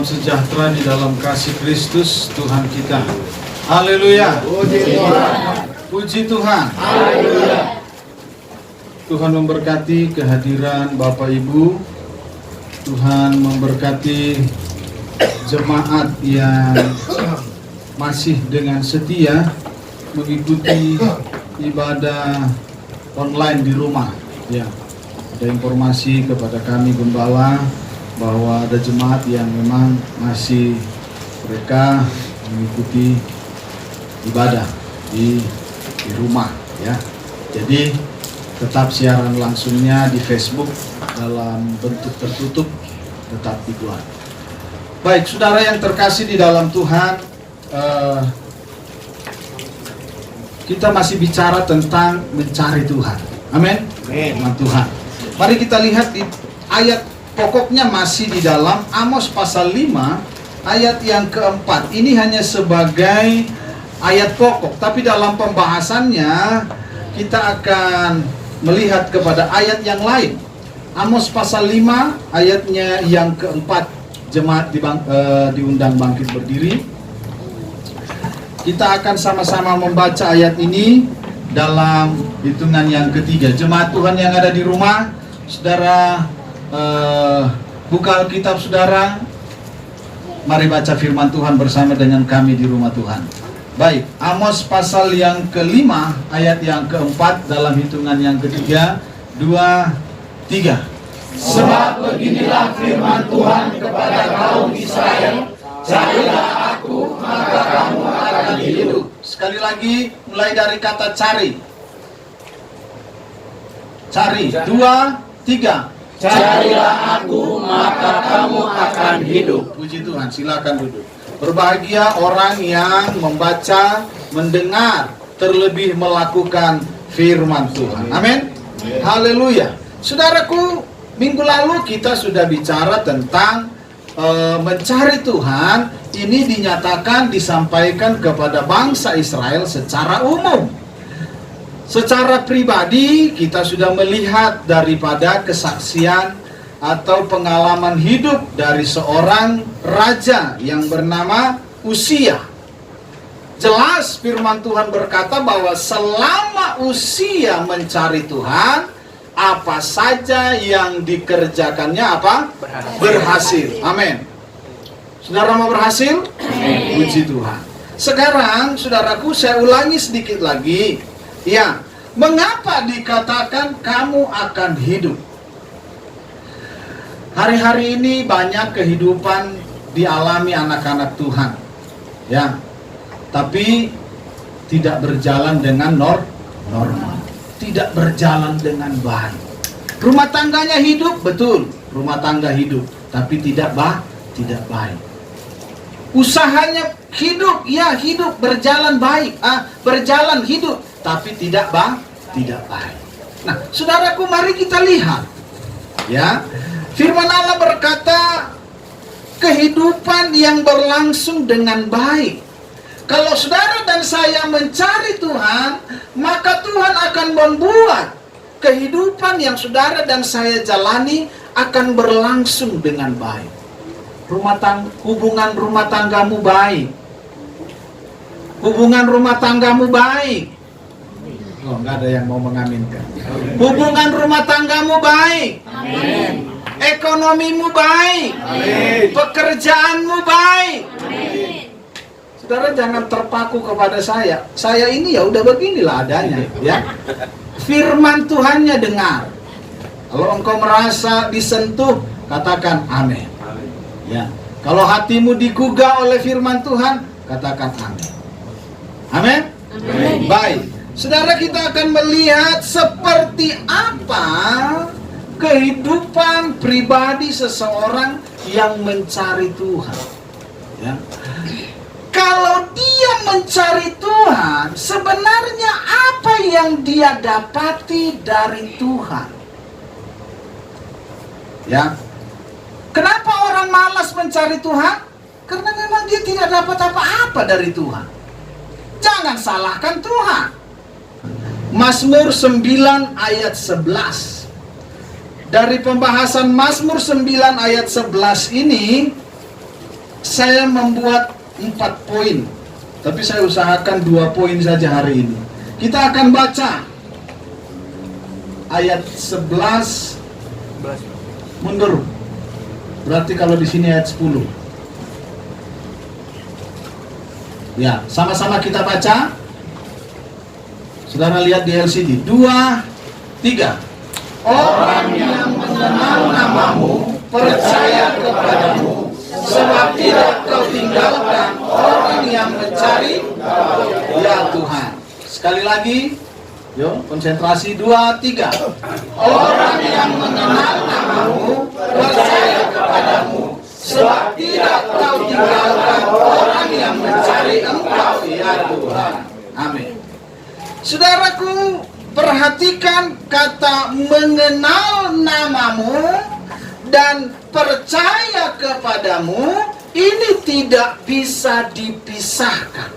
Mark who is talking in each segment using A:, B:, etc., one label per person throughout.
A: Salam sejahtera di dalam kasih Kristus Tuhan kita. Haleluya. Puji Tuhan.
B: Haleluya.
A: Tuhan memberkati kehadiran Bapak Ibu. Tuhan memberkati jemaat yang masih dengan setia mengikuti ibadah online di rumah. Ya, ada informasi kepada kami gembala bahwa ada jemaat yang memang masih mereka mengikuti ibadah di rumah. Ya, jadi tetap siaran langsungnya di Facebook dalam bentuk tertutup tetap dibuat. Baik, saudara yang terkasih di dalam Tuhan, kita masih bicara tentang mencari Tuhan. Amin. Firman Tuhan. Mari kita lihat di ayat pokoknya masih di dalam Amos pasal 5 ayat yang keempat. Ini hanya sebagai ayat pokok, tapi dalam pembahasannya kita akan melihat kepada ayat yang lain. Amos pasal 5 ayatnya yang keempat. Jemaat diundang bangkit berdiri. Kita akan sama-sama membaca ayat ini dalam hitungan yang ketiga. Jemaat Tuhan yang ada di rumah, saudara, buka Alkitab saudara. Mari baca firman Tuhan bersama dengan kami di rumah Tuhan. Baik, Amos pasal yang kelima ayat yang keempat dalam hitungan yang ketiga. 2, 3.
B: Sebab beginilah firman Tuhan kepada kaum Israel, carilah aku, maka kamu akan hidup.
A: Sekali lagi, mulai dari kata cari. Cari. 2, 3.
B: Carilah aku, maka kamu akan hidup.
A: Puji Tuhan, silakan duduk. Berbahagia orang yang membaca, mendengar, terlebih melakukan firman Tuhan. Amin. Haleluya. Saudaraku, minggu lalu kita sudah bicara tentang mencari Tuhan. Ini dinyatakan, disampaikan kepada bangsa Israel secara umum. Secara pribadi kita sudah melihat daripada kesaksian atau pengalaman hidup dari seorang raja yang bernama Uzia. Jelas firman Tuhan berkata bahwa selama Uzia mencari Tuhan, apa saja yang dikerjakannya apa? Berhasil. Amin. Saudara mau berhasil? Amin. Puji Tuhan. Sekarang saudaraku, saya ulangi sedikit lagi. Ya, mengapa dikatakan kamu akan hidup? Hari-hari ini banyak kehidupan dialami anak-anak Tuhan. Ya. Tapi tidak berjalan dengan normal. Tidak berjalan dengan baik. Rumah tangganya hidup, betul. Rumah tangga hidup, tapi tidak baik. Usahanya hidup, ya hidup, berjalan baik, berjalan hidup, tapi tidak baik. Nah, saudaraku, mari kita lihat. Ya, firman Allah berkata, kehidupan yang berlangsung dengan baik. Kalau saudara dan saya mencari Tuhan, maka Tuhan akan membuat kehidupan yang saudara dan saya jalani akan berlangsung dengan baik. Hubungan rumah tanggamu baik. Hubungan rumah tanggamu baik. Oh, nggak ada yang mau mengaminkan. Hubungan rumah tanggamu baik.
B: Amin.
A: Ekonomimu baik.
B: Amin.
A: Pekerjaanmu baik.
B: Amin.
A: Saudara jangan terpaku kepada saya. Saya ini ya udah beginilah adanya, ya. Firman Tuhannya dengar. Kalau engkau merasa disentuh, katakan amin. Ya. Kalau hatimu digugah oleh firman Tuhan, katakan amin. Amin.
B: Amin.
A: Baik. Saudara, kita akan melihat seperti apa kehidupan pribadi seseorang yang mencari Tuhan. Ya. Kalau dia mencari Tuhan, sebenarnya apa yang dia dapati dari Tuhan? Ya. Kenapa orang malas mencari Tuhan? Karena memang dia tidak dapat apa-apa dari Tuhan. Jangan salahkan Tuhan. Mazmur 9 ayat 11. Dari pembahasan Mazmur 9 ayat 11 ini, saya membuat 4 poin, tapi saya usahakan 2 poin saja hari ini. Kita akan baca ayat 11 mundur. Berarti kalau di sini ayat 10. Ya, sama-sama kita baca. Saudara lihat di LCD. 2, 3. Orang yang mengenal namamu percaya kepadamu, sebab tidak kau tinggalkan orang yang mencari ya Tuhan. Sekali lagi, yuk konsentrasi. 2, 3. Orang yang mengenal namamu percaya kepadamu, sebab tidak kau tinggalkan orang yang mencari engkau ya Tuhan. Amin. Saudaraku, perhatikan kata mengenal namamu dan percaya kepadamu, ini tidak bisa dipisahkan.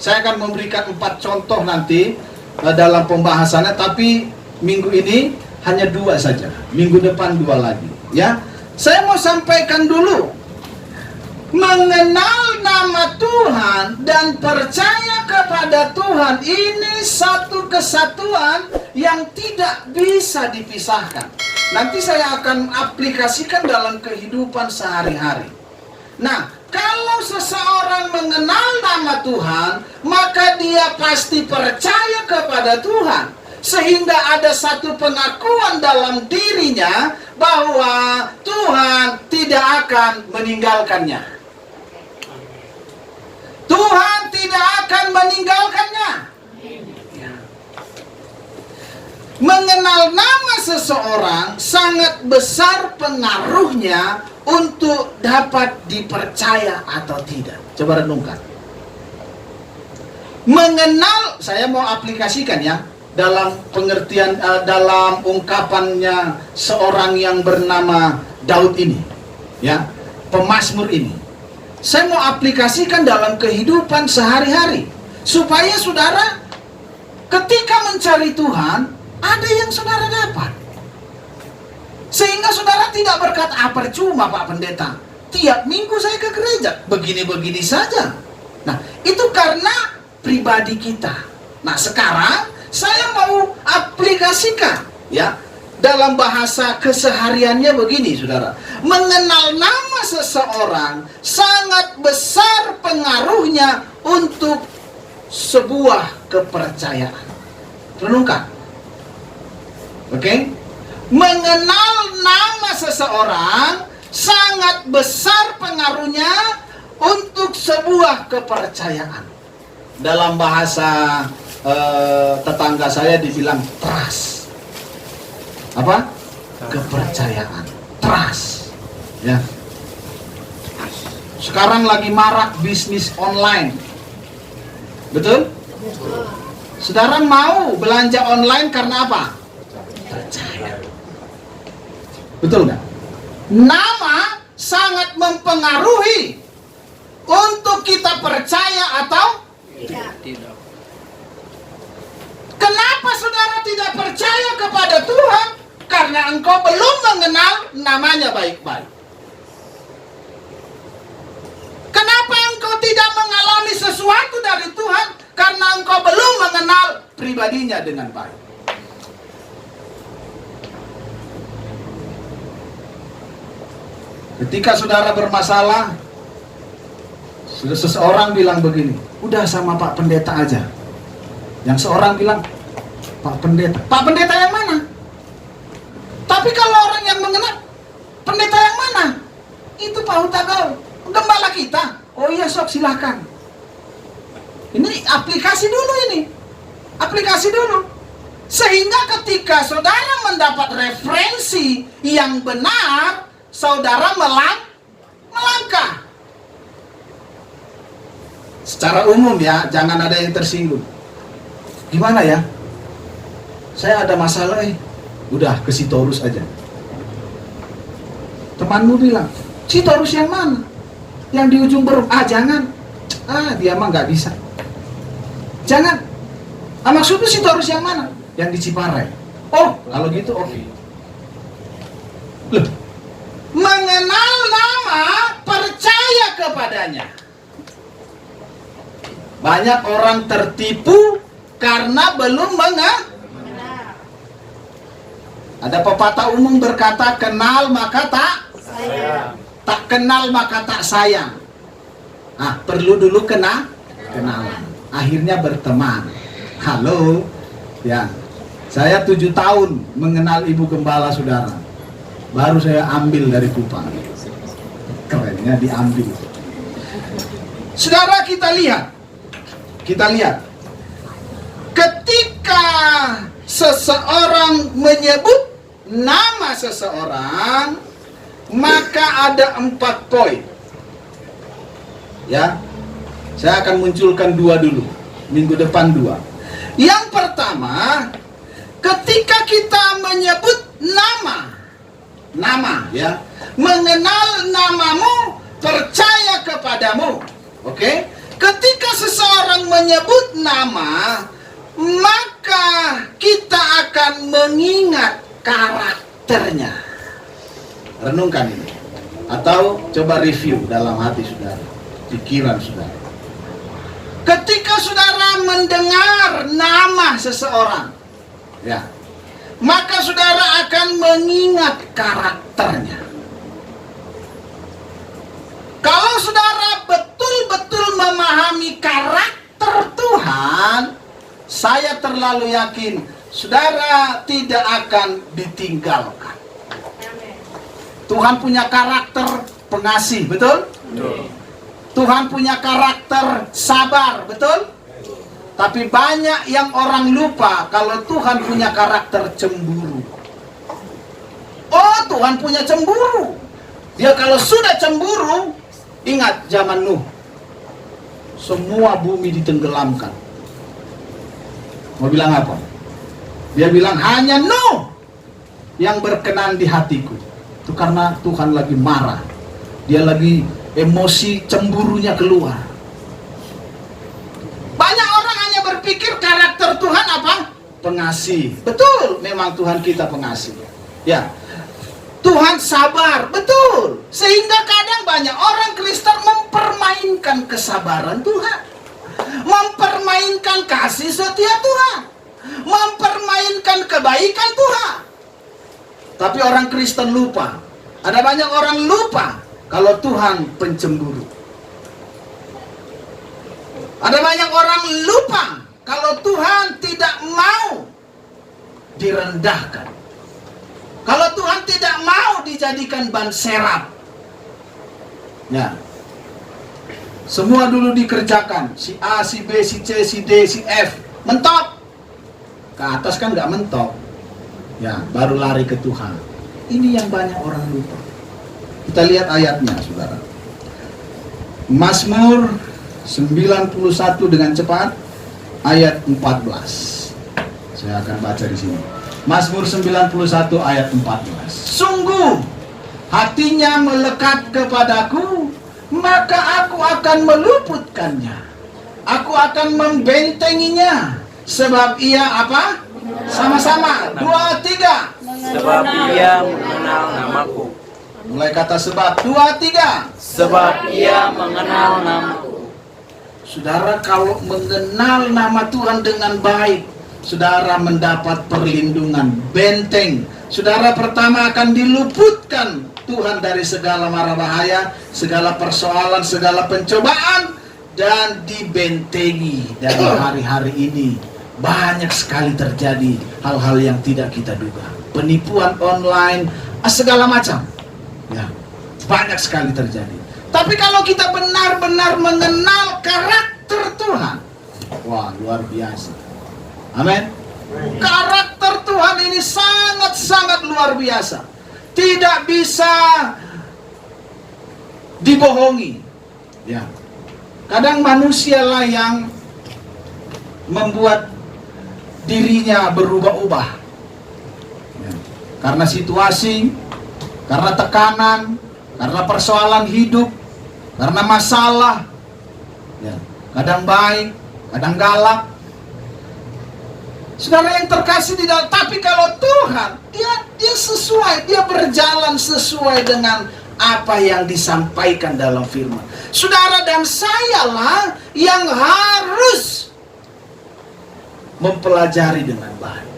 A: Saya akan memberikan 4 contoh nanti dalam pembahasannya, tapi minggu ini hanya 2 saja. Minggu depan 2 lagi. Ya, saya mau sampaikan dulu. Mengenal nama Tuhan dan percaya kepada Tuhan ini satu kesatuan yang tidak bisa dipisahkan. Nanti saya akan aplikasikan dalam kehidupan sehari-hari. Nah, kalau seseorang mengenal nama Tuhan, maka dia pasti percaya kepada Tuhan. Sehingga ada satu pengakuan dalam dirinya bahwa Tuhan tidak akan meninggalkannya. Tuhan tidak akan meninggalkannya. Mengenal nama seseorang sangat besar pengaruhnya untuk dapat dipercaya atau tidak. Coba renungkan. Mengenal, saya mau aplikasikan ya, dalam pengertian, dalam ungkapannya seorang yang bernama Daud ini, ya, pemazmur ini. Saya mau aplikasikan dalam kehidupan sehari-hari, supaya saudara ketika mencari Tuhan, ada yang saudara dapat. Sehingga saudara tidak berkata, percuma Pak Pendeta, tiap minggu saya ke gereja, begini-begini saja. Nah, itu karena pribadi kita. Nah, sekarang saya mau aplikasikan, ya, dalam bahasa kesehariannya begini, saudara. Mengenal nama seseorang sangat besar pengaruhnya untuk sebuah kepercayaan. Renungkan. Oke? Mengenal nama seseorang sangat besar pengaruhnya untuk sebuah kepercayaan. Dalam bahasa tetangga saya dibilang trust. Apa? Kepercayaan. Trust. Ya. Sekarang lagi marak bisnis online. Betul? Saudara mau belanja online karena apa? Percaya. Betul nggak? Nama sangat mempengaruhi untuk kita percaya atau tidak. Kenapa saudara tidak percaya kepada Tuhan? Karena engkau belum mengenal namanya baik-baik. Kenapa engkau tidak mengalami sesuatu dari Tuhan? Karena engkau belum mengenal pribadinya dengan baik. Ketika saudara bermasalah, seseorang bilang begini, udah sama Pak Pendeta aja. Yang seorang bilang, Pak Pendeta. Pak Pendeta yang mana? Tapi kalau orang yang mengenal, pendeta yang mana? Itu Pak Hutagau, gembala kita. Oh iya sok, silahkan. Ini aplikasi dulu ini. Aplikasi dulu. Sehingga ketika saudara mendapat referensi yang benar, saudara melangkah. Secara umum ya, jangan ada yang tersinggung. Gimana ya? Saya ada masalah udah ke Sitorus aja. Temanmu bilang, Sitorus yang mana? Yang di ujung Berung. Jangan. Dia mah nggak bisa. Jangan. Maksudnya Sitorus yang mana? Yang di Ciparai. Oh, kalau gitu oke. Loh. Mengenal nama, Banyak orang tertipu karena belum mengenal. Ada pepatah umum berkata, kenal maka tak sayang. Tak kenal maka tak sayang. Nah, perlu dulu kenalan. Akhirnya berteman. Halo. Ya. Saya 7 tahun mengenal Ibu Gembala, saudara. Baru saya ambil dari Kupang. Kerennya diambil. Saudara, kita lihat. Ketika seseorang menyebut nama seseorang, maka ada 4 poin. Ya, saya akan munculkan 2 dulu. Minggu depan 2. Yang pertama, ketika kita menyebut nama, ya, mengenal namamu, percaya kepadamu. Oke? Ketika seseorang menyebut nama, maka kita akan mengingat karakternya. Renungkan ini. Atau coba review dalam hati saudara, pikiran saudara. Ketika saudara mendengar nama seseorang, ya, maka saudara akan mengingat karakternya. Kalau saudara betul-betul memahami karakter Tuhan, saya terlalu yakin saudara tidak akan ditinggalkan. Tuhan punya karakter pengasih, betul? Tuhan punya karakter sabar, betul? Tapi banyak yang orang lupa kalau Tuhan punya karakter cemburu. Oh, Tuhan punya cemburu. Dia kalau sudah cemburu, ingat zaman Nuh, semua bumi ditenggelamkan. Mau bilang apa? Dia bilang hanya Nuh yang berkenan di hatiku. Itu karena Tuhan lagi marah. Dia lagi emosi cemburunya keluar. Banyak orang hanya berpikir karakter Tuhan apa? Pengasih. Betul, memang Tuhan kita pengasih. Ya. Tuhan sabar, betul. Sehingga kadang banyak orang Kristen mempermainkan kesabaran Tuhan, mempermainkan kasih setia Tuhan, mempermainkan kebaikan Tuhan. Tapi orang Kristen lupa. Ada banyak orang lupa kalau Tuhan pencemburu. Ada banyak orang lupa kalau Tuhan tidak mau direndahkan. Kalau Tuhan tidak mau dijadikan ban serap. Ya. Semua dulu dikerjakan. Si A, si B, si C, si D, si F. Mentok. Ke atas kan nggak mentok. Ya, baru lari ke Tuhan. Ini yang banyak orang lupa. Kita lihat ayatnya, saudara. Mazmur 91 dengan cepat. Ayat 14. Saya akan baca di sini. Mazmur 91 ayat 14. Sungguh hatinya melekat kepadaku, maka aku akan meluputkannya. Aku akan membentenginya. Sebab ia apa? Sama-sama. 2, 3.
C: Sebab ia mengenal namaku.
A: Mulai kata sebab. 2, 3.
C: Sebab ia mengenal namaku.
A: Saudara, kalau mengenal nama Tuhan dengan baik, saudara mendapat perlindungan, benteng. Saudara pertama akan diluputkan Tuhan dari segala mara bahaya, segala persoalan, segala pencobaan, dan dibentengi. Dari hari-hari ini banyak sekali terjadi hal-hal yang tidak kita duga. Penipuan online, segala macam. Ya, banyak sekali terjadi. Tapi kalau kita benar-benar mengenal karakter Tuhan, wah, luar biasa. Amin. Karakter Tuhan ini sangat-sangat luar biasa. Tidak bisa dibohongi. Ya. Kadang manusialah yang membuat dirinya berubah-ubah. Ya. Karena situasi, karena tekanan, karena persoalan hidup, karena masalah. Ya. Kadang baik, kadang galak. Saudara yang terkasih di dalam, tapi kalau Tuhan, dia sesuai, dia berjalan sesuai dengan apa yang disampaikan dalam firman. Saudara dan sayalah yang harus mempelajari dengan baik.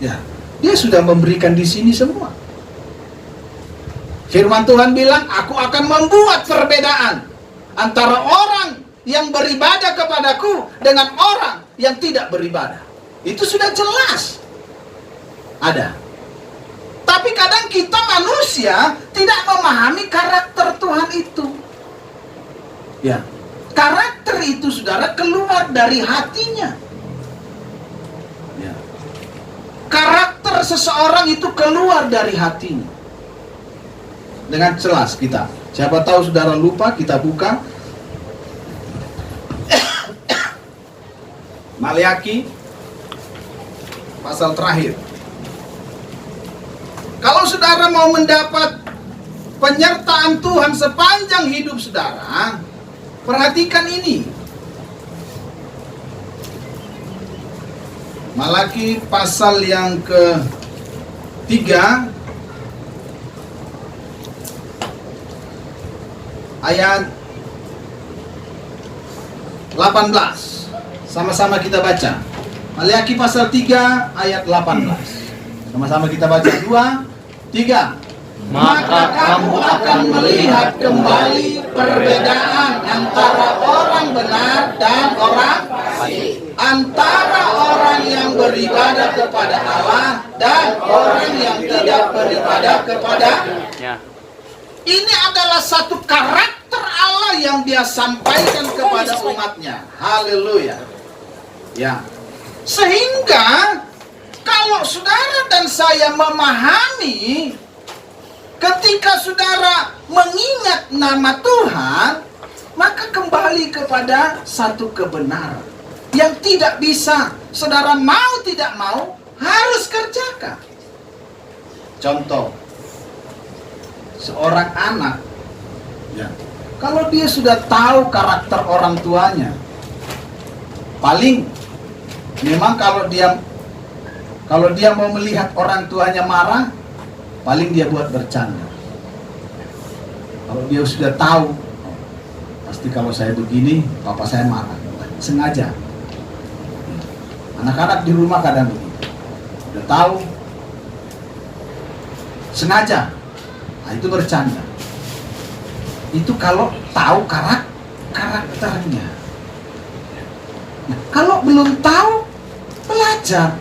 A: Ya, dia sudah memberikan di sini semua. Firman Tuhan bilang, aku akan membuat perbedaan antara orang yang beribadah kepadaku dengan orang yang tidak beribadah. Itu sudah jelas ada. Tapi kadang kita manusia tidak memahami karakter Tuhan itu. Ya, karakter itu saudara keluar dari hatinya. Ya. Karakter seseorang itu keluar dari hatinya. Dengan jelas kita. Siapa tahu saudara lupa, kita buka Maleakhi pasal terakhir. Kalau saudara mau mendapat penyertaan Tuhan sepanjang hidup saudara, perhatikan ini. Maleakhi pasal yang ke-3 ayat 18. Sama-sama kita baca. Maleakhi pasal 3 ayat 18. Sama-sama kita baca. 2, 3. Maka kamu akan melihat kembali perbedaan antara orang benar dan orang fasik, antara orang yang beribadah kepada Allah dan orang yang tidak beribadah kepada-Nya. Ini adalah satu karakter Allah yang Dia sampaikan kepada umatnya. Haleluya. Ya. Sehingga kalau saudara dan saya memahami, ketika saudara mengingat nama Tuhan, maka kembali kepada satu kebenaran yang tidak bisa saudara mau tidak mau harus kerjakan. Contoh, seorang anak, ya, kalau dia sudah tahu karakter orang tuanya, paling memang kalau dia mau melihat orang tuanya marah, paling dia buat bercanda. Kalau dia sudah tahu, pasti kalau saya begini, papa saya marah, sengaja. Anak-anak di rumah kadang begitu, udah tahu, sengaja. Nah, itu bercanda. Itu kalau tahu karakternya. Nah, kalau belum tahu, belajar.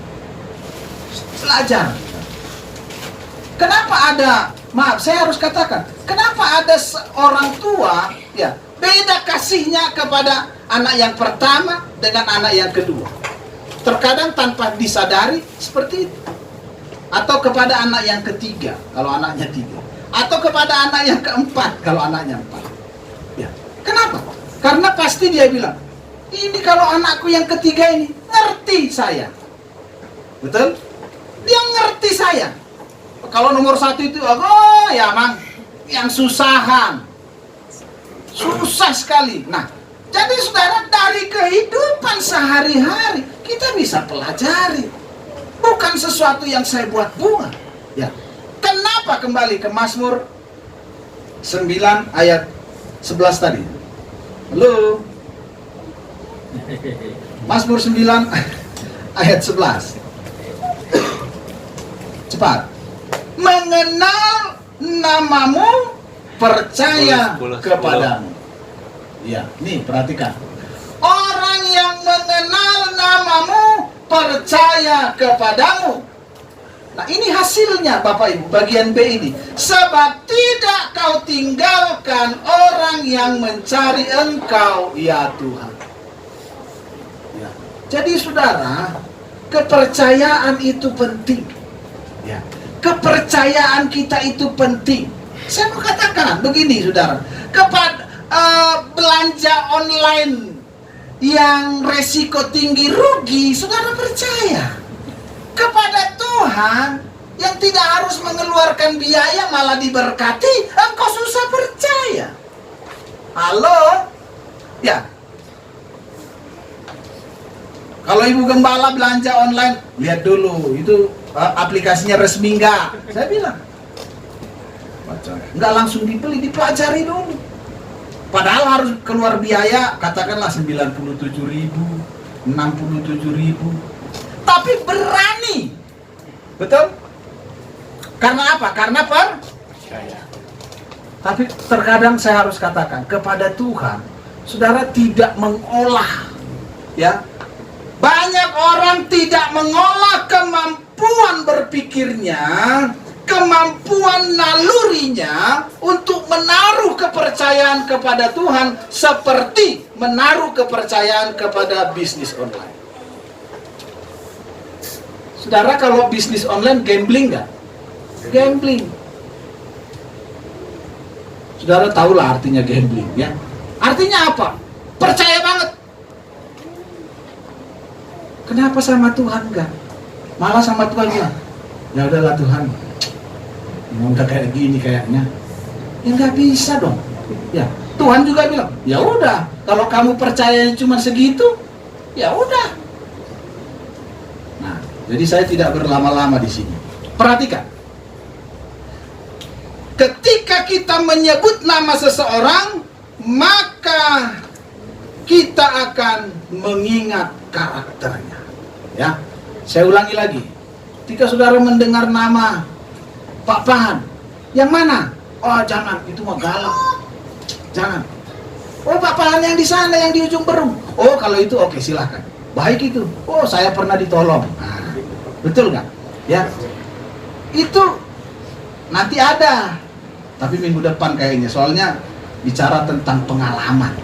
A: Kenapa ada, maaf saya harus katakan, kenapa ada seorang tua ya beda kasihnya kepada anak yang pertama dengan anak yang kedua? Terkadang tanpa disadari seperti itu. Atau kepada anak yang ketiga kalau anaknya 3, atau kepada anak yang keempat kalau anaknya 4. Ya. Kenapa? Karena pasti dia bilang, ini kalau anakku yang ketiga ini ngerti saya. Betul? Dia ngerti saya. Kalau nomor 1 itu, oh ya mang, yang susahan, susah sekali. Nah, jadi saudara, dari kehidupan sehari-hari kita bisa pelajari, bukan sesuatu yang saya buat-buat. Ya, kenapa kembali ke Mazmur 9 ayat 11 tadi? Halo, Mazmur 9 ayat 11. Cepat. Mengenal namamu, percaya kepadamu. Ya, nih perhatikan. Orang yang mengenal namamu, percaya kepadamu. Nah, ini hasilnya Bapak Ibu, bagian B ini. Sebab tidak kau tinggalkan orang yang mencari Engkau, ya Tuhan. Ya. Jadi saudara, kepercayaan itu penting. Ya. Kepercayaan kita itu penting. Saya mau katakan begini saudara, kepada belanja online yang resiko tinggi rugi, saudara percaya kepada Tuhan yang tidak harus mengeluarkan biaya malah diberkati, engkau susah percaya. Halo? Ya. Kalau ibu gembala belanja online, lihat dulu itu aplikasinya resmi enggak? Saya bilang. Nggak langsung dibeli, dipelajari dulu. Padahal harus keluar biaya, katakanlah 97.000, 67.000. Tapi berani. Betul? Karena apa? Karena percaya. Tapi terkadang saya harus katakan, kepada Tuhan, saudara tidak mengolah. Ya, banyak orang tidak mengolah kemampuan berpikirnya, kemampuan nalurinya untuk menaruh kepercayaan kepada Tuhan seperti menaruh kepercayaan kepada bisnis online. Saudara, kalau bisnis online gambling nggak? Gambling. Saudara tahulah artinya gambling, ya. Artinya apa? Percaya banget. Kenapa sama Tuhan enggak? Malah sama Tuhan bilang, ya udahlah Tuhan, udah kayak gini kayaknya, ya nggak bisa dong. Ya Tuhan juga bilang, ya udah, kalau kamu percaya cuma segitu, ya udah. Nah, jadi saya tidak berlama-lama di sini. Perhatikan, ketika kita menyebut nama seseorang, maka kita akan mengingat karakternya. Ya, saya ulangi lagi. Ketika saudara mendengar nama Pak Pahan, yang mana? Oh jangan, itu mah galak. Jangan. Oh Pak Pahan yang di sana, yang di ujung Berung. Oh kalau itu oke, silahkan. Baik itu. Oh saya pernah ditolong. Nah, betul nggak? Ya. Itu nanti ada. Tapi minggu depan kayaknya. Soalnya bicara tentang pengalaman.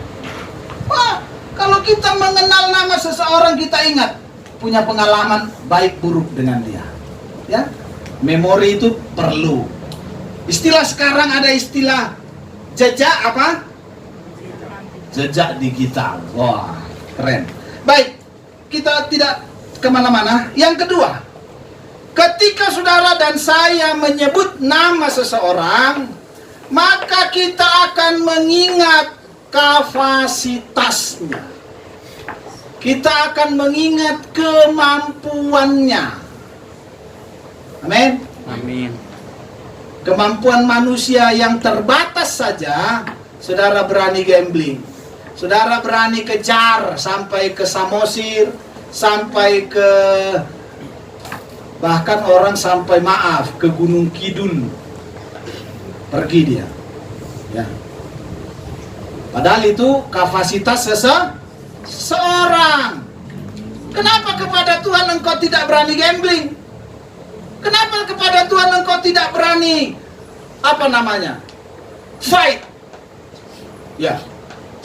A: Wah, kalau kita mengenal nama seseorang, kita ingat punya pengalaman baik buruk dengan dia. Ya, memori itu perlu. Istilah sekarang ada istilah jejak apa? Jejak digital. Wah, keren. Baik, kita tidak kemana-mana. Yang kedua, ketika saudara dan saya menyebut nama seseorang, maka kita akan mengingat kapasitasnya. Kita akan mengingat kemampuannya. Amin.
C: Amin.
A: Kemampuan manusia yang terbatas saja, saudara berani gambling. Saudara berani kejar sampai ke Samosir, sampai ke, bahkan orang sampai maaf ke Gunung Kidul. Pergi dia. Ya. Padahal itu kapasitas seseorang. Kenapa kepada Tuhan engkau tidak berani gambling? Kenapa kepada Tuhan engkau tidak berani fight? Ya.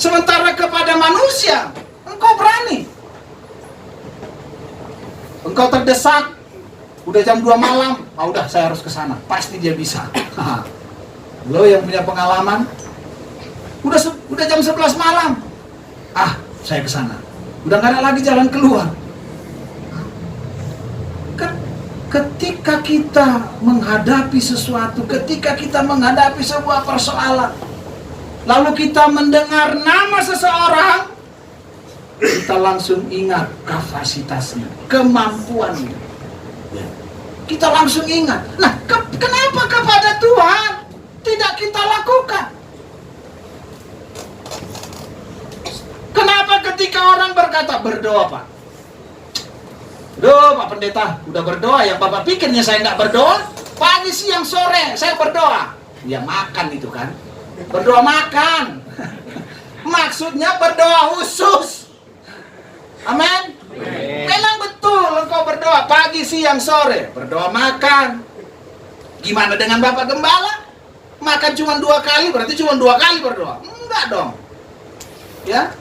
A: Sementara kepada manusia engkau berani. Engkau terdesak, udah jam 2 malam, udah saya harus ke sana. Pasti dia bisa. Lo yang punya pengalaman, udah jam 11 malam. Saya ke sana. Udah nggak ada lagi jalan keluar. Ketika kita menghadapi sesuatu, ketika kita menghadapi sebuah persoalan, lalu kita mendengar nama seseorang, kita langsung ingat kapasitasnya, kemampuannya. Ya. Kita langsung ingat. Nah, kenapa kepada Tuhan tidak kita lakukan? Kenapa ketika orang berkata, berdoa Pak? Doa Pak Pendeta, udah berdoa. Yang Bapak pikirnya saya nggak berdoa? Pagi, siang, sore saya berdoa. Ya makan itu kan. Berdoa makan. Maksudnya berdoa khusus. Amin. Memang betul engkau berdoa pagi, siang, sore. Berdoa makan. Gimana dengan Bapak Gembala? Makan cuma 2 kali, berarti cuma 2 kali berdoa? Enggak dong. Ya.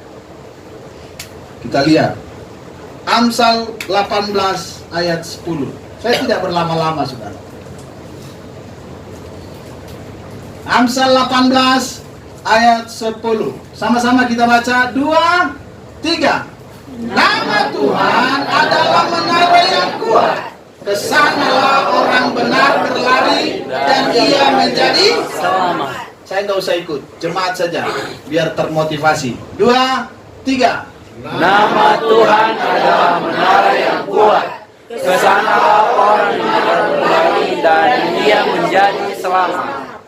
A: Kita lihat Amsal 18 ayat 10. Saya tidak berlama-lama, saudara. Amsal 18 ayat 10. Sama-sama kita baca. 2, 3. Nama Tuhan adalah menara yang kuat. Kesanalah orang benar berlari dan ia menjadi selamat. Saya nggak usah ikut, jemaat saja biar termotivasi. 2, 3.
C: Nama Tuhan adalah menara yang kuat. Kesanalah orang benar berlari dan ia menjadi selamat.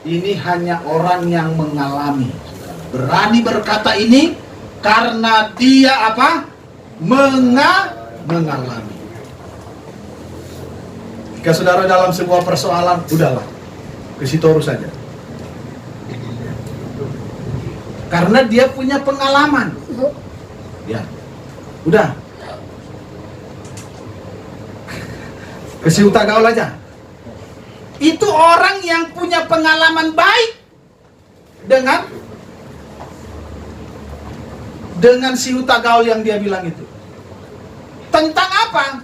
A: Ini hanya orang yang mengalami. Berani berkata ini karena dia apa? Mengalami. Jika saudara dalam sebuah persoalan, udahlah, ke situ saja. Karena dia punya pengalaman. Ya, udah. Ke si Utagaul aja. Itu orang yang punya pengalaman baik dengan si Utagaul yang dia bilang itu. Tentang apa?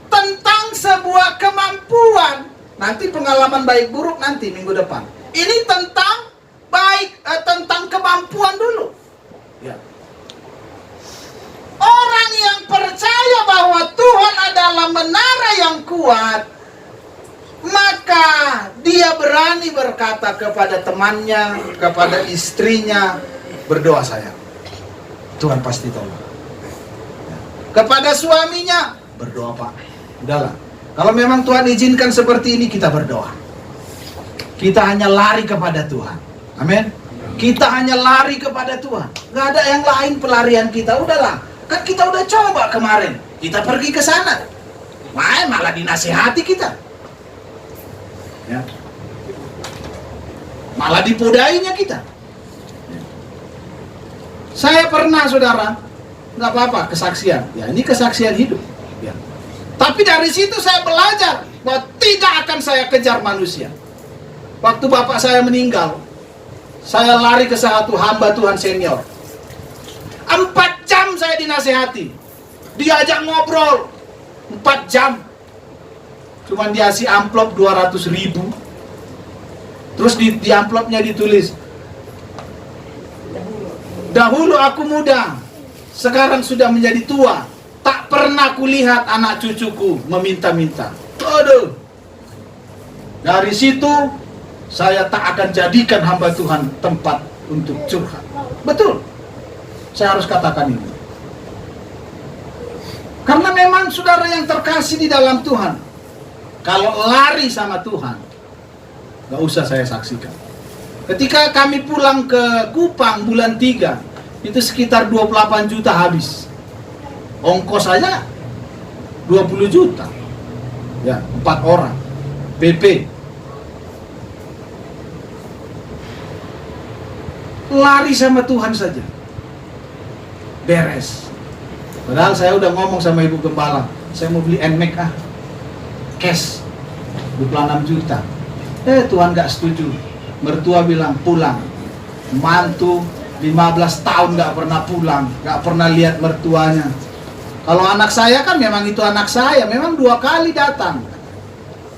A: Tentang sebuah kemampuan. Nanti pengalaman baik buruk nanti minggu depan. Ini tentang tentang kemampuan dulu. Ya. Orang yang percaya bahwa Tuhan adalah menara yang kuat, maka dia berani berkata kepada temannya, kepada istrinya, berdoa sayang, Tuhan pasti tolong. Kepada suaminya, berdoa Pak, udahlah, kalau memang Tuhan izinkan seperti ini, kita berdoa. Kita hanya lari kepada Tuhan. Amin. Kita hanya lari kepada Tuhan. Gak ada yang lain pelarian kita. Udahlah, kan kita udah coba kemarin. Kita pergi ke sana, malah dinasihati kita. Ya. Malah dipodainya kita. Saya pernah, saudara, nggak apa-apa, kesaksian. Ya, ini kesaksian hidup. Ya. Tapi dari situ saya belajar bahwa tidak akan saya kejar manusia. Waktu bapak saya meninggal, saya lari ke satu hamba Tuhan senior. 4 jam saya dinasehati, diajak ngobrol 4 jam. Cuman dikasih amplop 200.000. Terus di amplopnya ditulis, dahulu aku muda, sekarang sudah menjadi tua, tak pernah kulihat anak cucuku meminta-minta. Aduh. Dari situ saya tak akan jadikan hamba Tuhan tempat untuk curhat. Betul, saya harus katakan ini. Karena memang saudara yang terkasih di dalam Tuhan, kalau lari sama Tuhan, gak usah saya saksikan. Ketika kami pulang ke Kupang bulan 3, itu sekitar 28 juta habis. Ongkos saja 20 juta. Ya, 4 orang. PP. Lari sama Tuhan saja, beres. Padahal saya udah ngomong sama ibu gembala, saya mau beli NMAX cash 26 juta. Tuhan gak setuju. Mertua bilang pulang. Mantu 15 tahun gak pernah pulang, gak pernah lihat mertuanya. Kalau anak saya kan memang itu anak saya, memang 2 kali datang.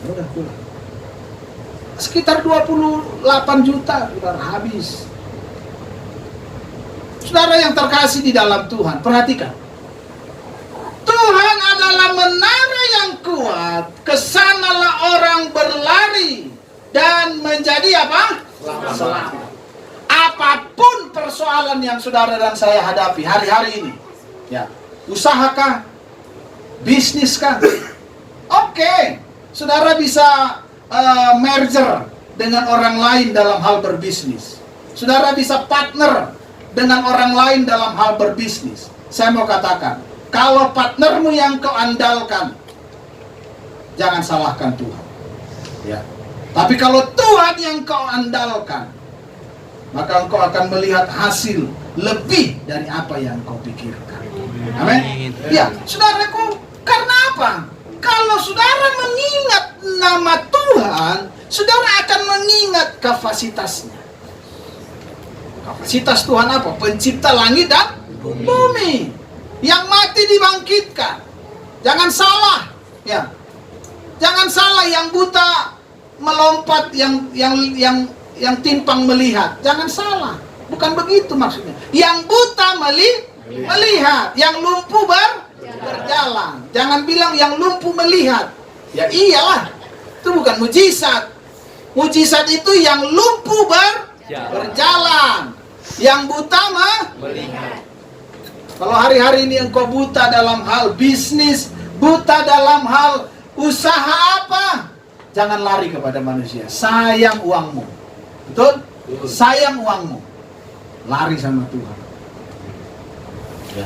A: Udah pulang. Sekitar 28 juta udah habis. Saudara yang terkasih di dalam Tuhan, perhatikan. Tuhan adalah menara yang kuat. Kesanalah orang berlari dan menjadi apa? Selamat. Apapun persoalan yang saudara dan saya hadapi hari-hari ini, ya, usahakah, bisniskah? Oke, saudara bisa merger dengan orang lain dalam hal berbisnis. Saudara bisa partner dengan orang lain dalam hal berbisnis. Saya mau katakan, kalau partnermu yang kau andalkan, jangan salahkan Tuhan. Ya. Tapi kalau Tuhan yang kau andalkan, maka engkau akan melihat hasil lebih dari apa yang kau pikirkan. Amin. Ya, saudaraku, karena apa? Kalau saudara mengingat nama Tuhan, saudara akan mengingat kapasitasnya. Kapasitas Tuhan apa? Pencipta langit dan bumi. Yang mati dibangkitkan. Jangan salah, ya. Jangan salah, yang buta melompat, yang timpang melihat. Jangan salah. Bukan begitu maksudnya. Yang buta melihat, yang lumpuh berjalan. Jangan bilang yang lumpuh melihat. Ya iyalah. Itu bukan mujizat. Mujizat itu yang lumpuh berjalan. Yang buta melihat. Kalau hari-hari ini engkau buta dalam hal bisnis, buta dalam hal usaha apa, jangan lari kepada manusia. Sayang uangmu. Betul? Sayang uangmu, lari sama Tuhan. Ya.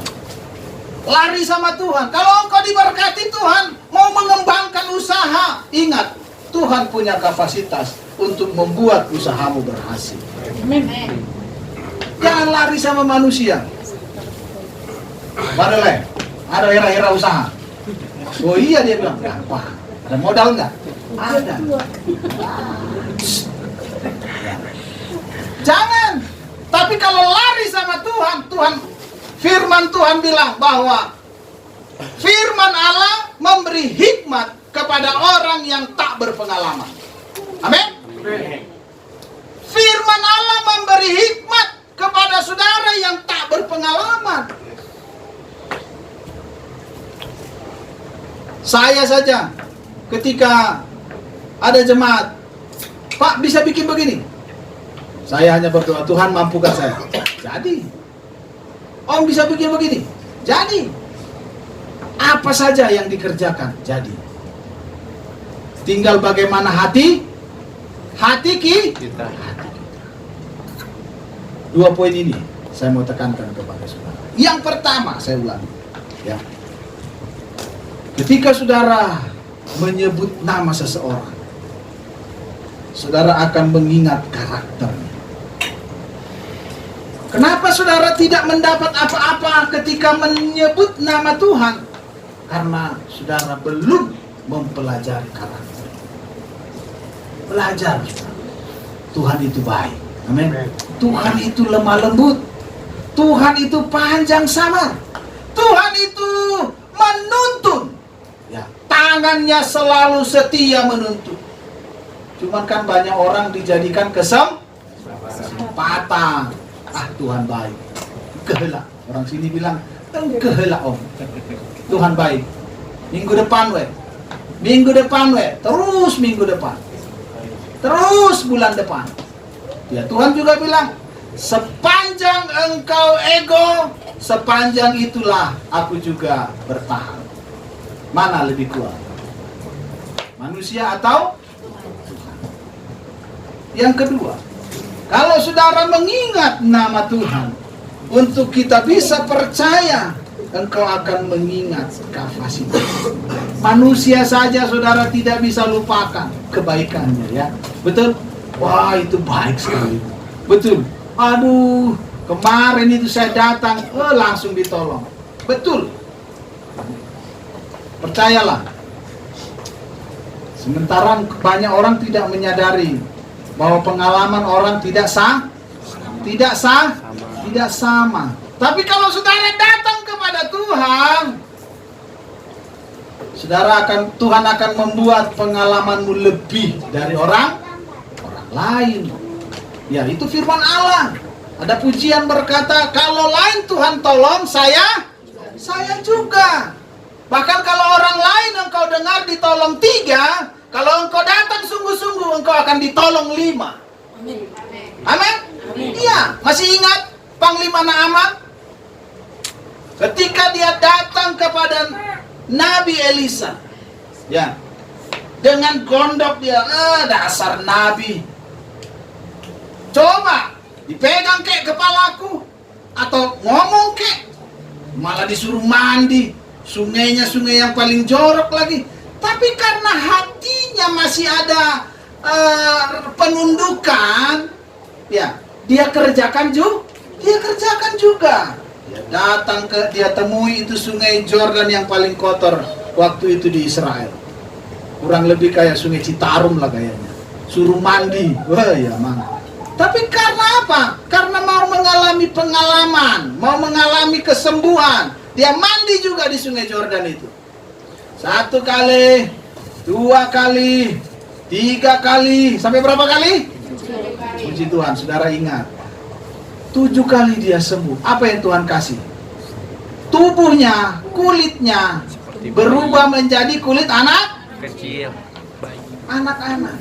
A: Lari sama Tuhan. Kalau engkau diberkati Tuhan, mau mengembangkan usaha, ingat, Tuhan punya kapasitas untuk membuat usahamu berhasil. Jangan lari sama manusia. Padahal ada era-era usaha. Oh iya, dia bilang, apa? Ada modal nggak? Ada. Jangan. Tapi kalau lari sama Tuhan, firman Tuhan bilang bahwa firman Allah memberi hikmat kepada orang yang tak berpengalaman. Amin. Firman Allah memberi hikmat kepada saudara yang tak berpengalaman. Saya saja ketika ada jemaat, Pak bisa bikin begini, saya hanya berdoa, Tuhan mampukan saya. Jadi Om bisa bikin begini, jadi apa saja yang dikerjakan jadi. Tinggal bagaimana hati kita. Dua poin ini saya mau tekankan kepada saudara. Yang pertama, saya ulangi, ya. Ketika saudara menyebut nama seseorang, saudara akan mengingat karakternya. Kenapa saudara tidak mendapat apa-apa ketika menyebut nama Tuhan? Karena saudara belum mempelajari karakter. Belajar. Tuhan itu baik. Amin. Tuhan itu lemah lembut. Tuhan itu panjang sabar. Tuhan itu menuntun. Ya, tangannya selalu setia menuntun. Cuman kan banyak orang dijadikan kesempatan. Ah, Tuhan baik. Kehelak. Orang sini bilang, kehelak Om. Tuhan baik. Minggu depan we. Terus minggu depan. Terus bulan depan. Ya, Tuhan juga bilang, sepanjang engkau ego, sepanjang itulah aku juga bertahan. Mana lebih kuat? Manusia atau Tuhan? Yang kedua, kalau saudara mengingat nama Tuhan, untuk kita bisa percaya, engkau akan mengingat kapasitas. Manusia saja saudara tidak bisa lupakan kebaikannya, ya. Betul? Wah, itu baik sekali. Betul. Aduh, kemarin itu saya datang, langsung ditolong. Betul. Percayalah. Sementara banyak orang tidak menyadari bahwa pengalaman orang tidak sama. Tapi kalau saudara datang kepada Tuhan, Tuhan akan membuat pengalamanmu lebih dari orang lain. Ya, itu firman Allah. Ada pujian berkata, kalau lain Tuhan tolong, saya juga. Bahkan kalau orang lain engkau dengar ditolong 3, kalau engkau datang sungguh-sungguh, engkau akan ditolong 5. Amin. Iya, masih ingat Panglima Naaman? Ketika dia datang kepada Nabi Elisa, ya, dengan gondok dia, dasar Nabi. Coba dipegang kek kepalaku, atau ngomong kek, malah disuruh mandi. Sungainya sungai yang paling jorok lagi. Tapi karena hatinya masih ada penundukan, ya, dia kerjakan juga. Dia datang dia temui itu sungai Jordan yang paling kotor waktu itu di Israel. Kurang lebih kayak sungai Citarum lah kayaknya. Suruh mandi. Wah, ya mana. Tapi karena apa? Karena mau mengalami pengalaman, mau mengalami kesembuhan. Dia mandi juga di sungai Jordan itu. 1 kali, 2 kali, 3 kali, sampai berapa kali? 7 kali. Puji Tuhan, saudara ingat. 7 kali dia sembuh. Apa yang Tuhan kasih? Tubuhnya, kulitnya berubah menjadi kulit anak kecil. Anak-anak.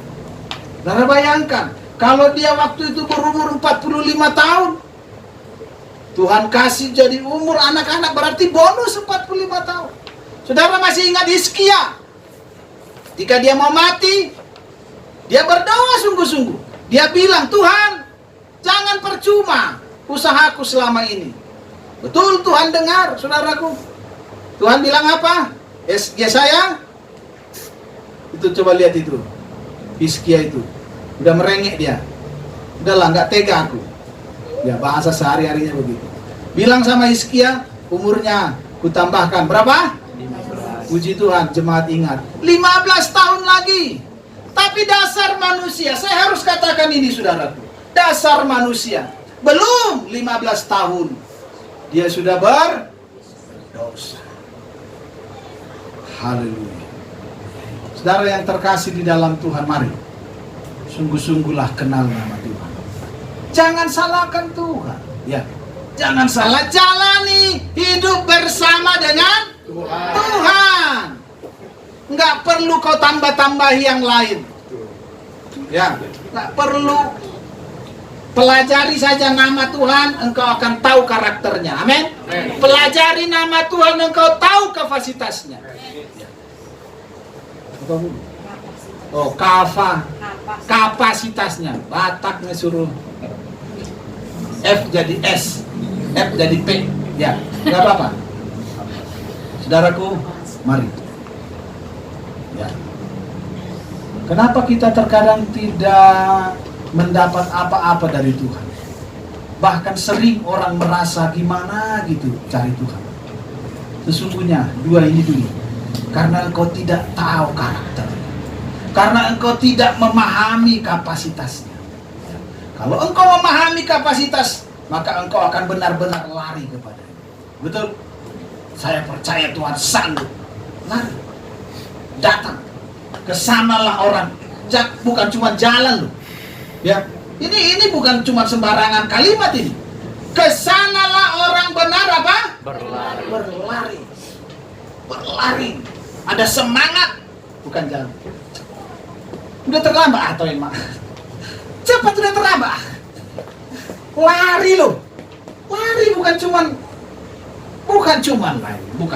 A: Saudara bayangkan, kalau dia waktu itu berumur 45 tahun, Tuhan kasih jadi umur anak-anak, berarti bonus 45 tahun. Saudara masih ingat Hizkia? Ketika dia mau mati, dia berdoa sungguh-sungguh. Dia bilang, Tuhan, jangan percuma usahaku selama ini. Betul Tuhan dengar, saudaraku. Tuhan bilang apa? Yesaya, itu coba lihat itu, Hizkia itu, udah merengek dia. Udahlah, nggak tega aku. Ya, bahasa sehari-harinya begitu. Bilang sama Hizkia, umurnya kutambahkan berapa?
C: 15.
A: Puji Tuhan, jemaat ingat, 15 tahun lagi. Tapi dasar manusia, saya harus katakan ini saudaraku, dasar manusia, belum 15 tahun, dia sudah berdosa. Haleluya. Saudara yang terkasih di dalam Tuhan, mari sungguh-sungguhlah kenal nama Tuhan. Jangan salahkan Tuhan, ya. Jangan salah jalani hidup bersama dengan Tuhan. Nggak perlu kau tambah-tambahi yang lain, ya. Nggak perlu. Pelajari saja nama Tuhan, engkau akan tahu karakternya. Amin. Pelajari nama Tuhan, engkau tahu kapasitasnya. Oh, kapasitasnya. Bataknya suruh F jadi S, F jadi P. Ya, nggak apa-apa. Saudaraku, mari. Ya. Kenapa kita terkadang tidak mendapat apa-apa dari Tuhan? Bahkan sering orang merasa gimana gitu cari Tuhan. Sesungguhnya dua ini dulu. Karena engkau tidak tahu karakter. Karena engkau tidak memahami kapasitasnya. Kalau engkau memahami kapasitas, maka engkau akan benar-benar lari kepadanya. Betul? Saya percaya Tuhan sanggup. Lari. Datang, kesanalah orang, bukan cuma jalan loh, ya. Ini bukan cuma sembarangan kalimat ini. Kesanalah orang benar apa? Berlari. Ada semangat, bukan jalan. Udah terlambat atau emang? Cepat udah terlambat. Lari loh, lari bukan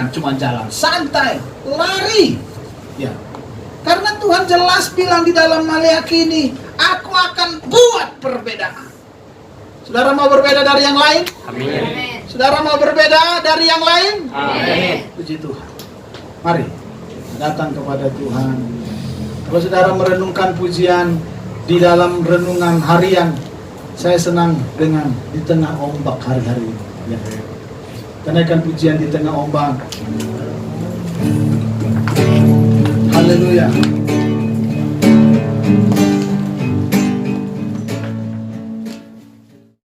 A: cuma jalan santai, lari. Ya, karena Tuhan jelas bilang di dalam Maleakhi ini, aku akan buat perbedaan. Saudara mau berbeda dari yang lain?
C: Amin.
A: Saudara mau berbeda dari yang lain?
C: Amin.
A: Puji Tuhan. Mari datang kepada Tuhan. Kalau saudara merenungkan pujian di dalam renungan harian, saya senang dengan di tengah ombak hari-hari ini. Ya. Kenaikan pujian di tengah ombak. Haleluya.